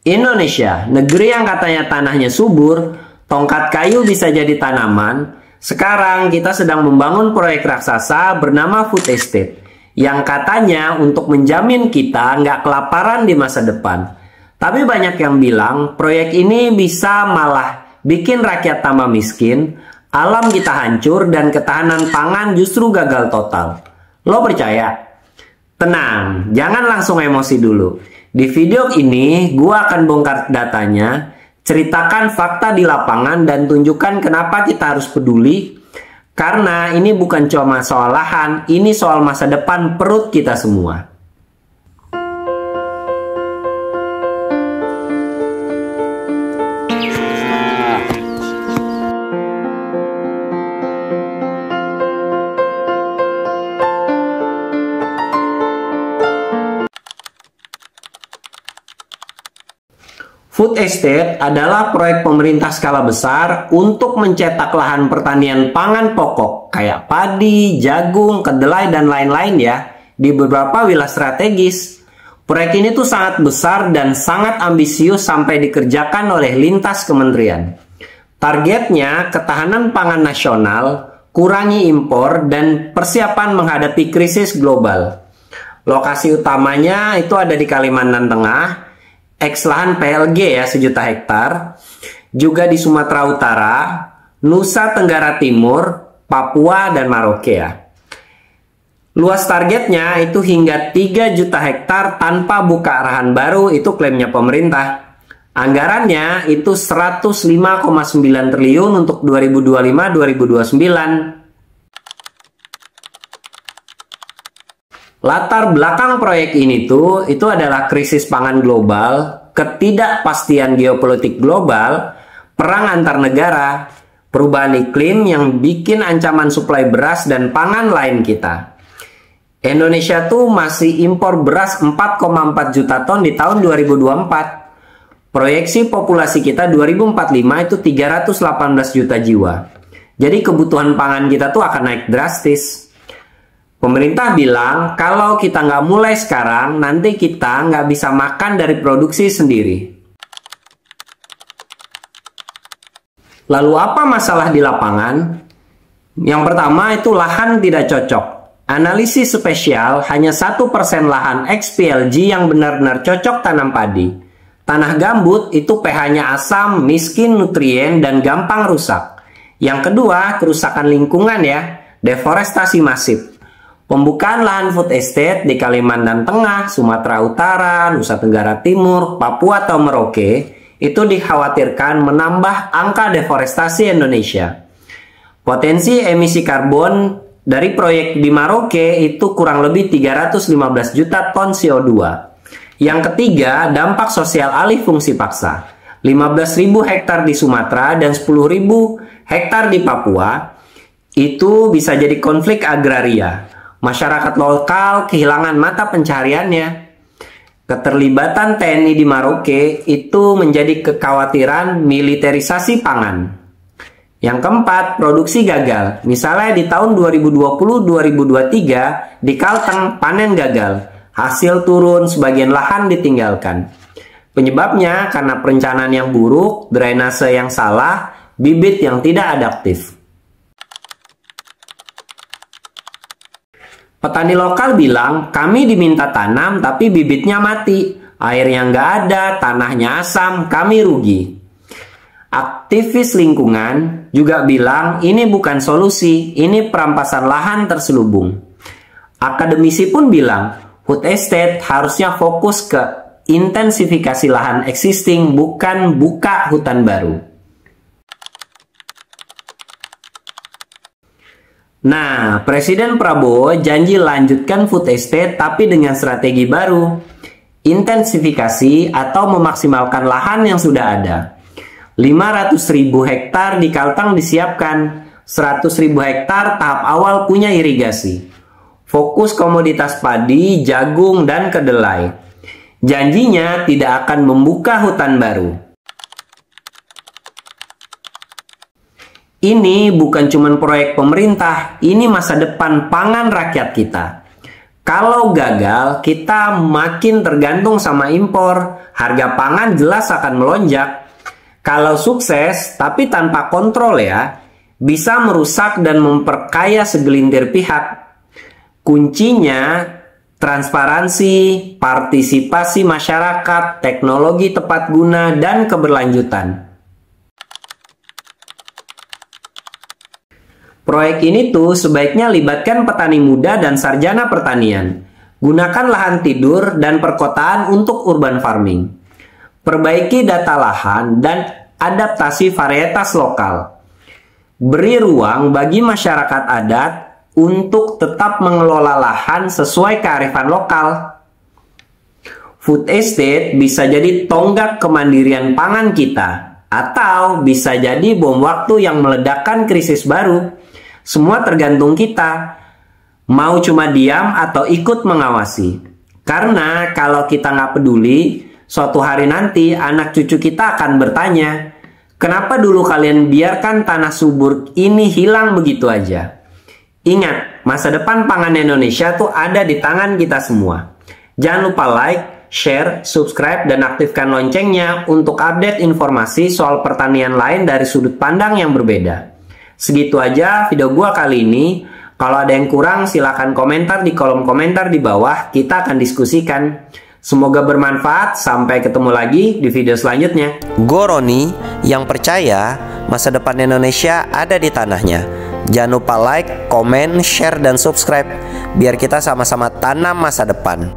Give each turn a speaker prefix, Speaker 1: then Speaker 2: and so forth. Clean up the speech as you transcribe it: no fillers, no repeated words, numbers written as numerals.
Speaker 1: Indonesia, negeri yang katanya tanahnya subur, tongkat kayu bisa jadi tanaman. Sekarang kita sedang membangun proyek raksasa bernama food estate, yang katanya untuk menjamin kita nggak kelaparan di masa depan. Tapi banyak yang bilang proyek ini bisa malah bikin rakyat tambah miskin, alam kita hancur, dan ketahanan pangan justru gagal total. Lo percaya? Tenang, jangan langsung emosi dulu. Di video ini, gua akan bongkar datanya, ceritakan fakta di lapangan, dan tunjukkan kenapa kita harus peduli. Karena ini bukan cuma soal lahan, ini soal masa depan perut kita semua. Food estate adalah proyek pemerintah skala besar untuk mencetak lahan pertanian pangan pokok kayak padi, jagung, kedelai, dan lain-lain ya di beberapa wilayah strategis. Proyek ini tuh sangat besar dan sangat ambisius sampai dikerjakan oleh lintas kementerian. Targetnya ketahanan pangan nasional, kurangi impor, dan persiapan menghadapi krisis global. Lokasi utamanya itu ada di Kalimantan Tengah, lahan PLG ya 1 juta hektar, juga di Sumatera Utara, Nusa Tenggara Timur, Papua, dan Merauke ya. Luas targetnya itu hingga 3 juta hektar tanpa buka arahan baru, itu klaimnya pemerintah. Anggarannya itu 105,9 triliun untuk 2025-2029. Latar belakang proyek ini itu adalah krisis pangan global, ketidakpastian geopolitik global, perang antar negara, perubahan iklim yang bikin ancaman suplai beras dan pangan lain kita. Indonesia tuh masih impor beras 4,4 juta ton di tahun 2024. Proyeksi populasi kita 2045 itu 318 juta jiwa. Jadi kebutuhan pangan kita tuh akan naik drastis. Pemerintah bilang kalau kita nggak mulai sekarang, nanti kita nggak bisa makan dari produksi sendiri. Lalu apa masalah di lapangan? Yang pertama itu lahan tidak cocok. Analisis spesial hanya 1% lahan XPLG yang benar-benar cocok tanam padi. Tanah gambut itu pH-nya asam, miskin nutrien, dan gampang rusak. Yang kedua, kerusakan lingkungan ya, deforestasi masif. Pembukaan lahan food estate di Kalimantan Tengah, Sumatera Utara, Nusa Tenggara Timur, Papua atau Merauke itu dikhawatirkan menambah angka deforestasi Indonesia. Potensi emisi karbon dari proyek di Merauke itu kurang lebih 315 juta ton CO2. Yang ketiga, dampak sosial alih fungsi paksa. 15.000 hektar di Sumatera dan 10.000 hektar di Papua itu bisa jadi konflik agraria. Masyarakat lokal kehilangan mata pencahariannya. Keterlibatan TNI di Merauke itu menjadi kekhawatiran militerisasi pangan. Yang keempat, produksi gagal. Misalnya di tahun 2020-2023 di Kalteng panen gagal. Hasil turun, sebagian lahan ditinggalkan. Penyebabnya karena perencanaan yang buruk, drainase yang salah, bibit yang tidak adaptif. Petani lokal bilang, kami diminta tanam tapi bibitnya mati. Airnya nggak ada, tanahnya asam, kami rugi. Aktivis lingkungan juga bilang, ini bukan solusi, ini perampasan lahan terselubung. Akademisi pun bilang, food estate harusnya fokus ke intensifikasi lahan existing, bukan buka hutan baru. Nah, Presiden Prabowo janji lanjutkan food estate tapi dengan strategi baru. Intensifikasi atau memaksimalkan lahan yang sudah ada. 500.000 hektar di Kalteng disiapkan, 100.000 hektar tahap awal punya irigasi. Fokus komoditas padi, jagung, dan kedelai. Janjinya tidak akan membuka hutan baru. Ini bukan cuma proyek pemerintah, ini masa depan pangan rakyat kita. Kalau gagal, kita makin tergantung sama impor. Harga pangan jelas akan melonjak. Kalau sukses, tapi tanpa kontrol ya, bisa merusak dan memperkaya segelintir pihak. Kuncinya, transparansi, partisipasi masyarakat, teknologi tepat guna, dan keberlanjutan. Proyek ini tuh sebaiknya libatkan petani muda dan sarjana pertanian. Gunakan lahan tidur dan perkotaan untuk urban farming. Perbaiki data lahan dan adaptasi varietas lokal. Beri ruang bagi masyarakat adat untuk tetap mengelola lahan sesuai kearifan lokal. Food estate bisa jadi tonggak kemandirian pangan kita, atau bisa jadi bom waktu yang meledakkan krisis baru. Semua tergantung kita, mau cuma diam atau ikut mengawasi. Karena kalau kita nggak peduli, suatu hari nanti anak cucu kita akan bertanya, kenapa dulu kalian biarkan tanah subur ini hilang begitu aja? Ingat, masa depan pangan Indonesia tuh ada di tangan kita semua. Jangan lupa like, share, subscribe, dan aktifkan loncengnya untuk update informasi soal pertanian lain dari sudut pandang yang berbeda. Segitu aja video gua kali ini. Kalau ada yang kurang silahkan komentar di kolom komentar di bawah, kita akan diskusikan. Semoga bermanfaat, sampai ketemu lagi di video selanjutnya. Gue Roni, yang percaya masa depan Indonesia ada di tanahnya. Jangan lupa like, komen, share, dan subscribe biar kita sama-sama tanam masa depan.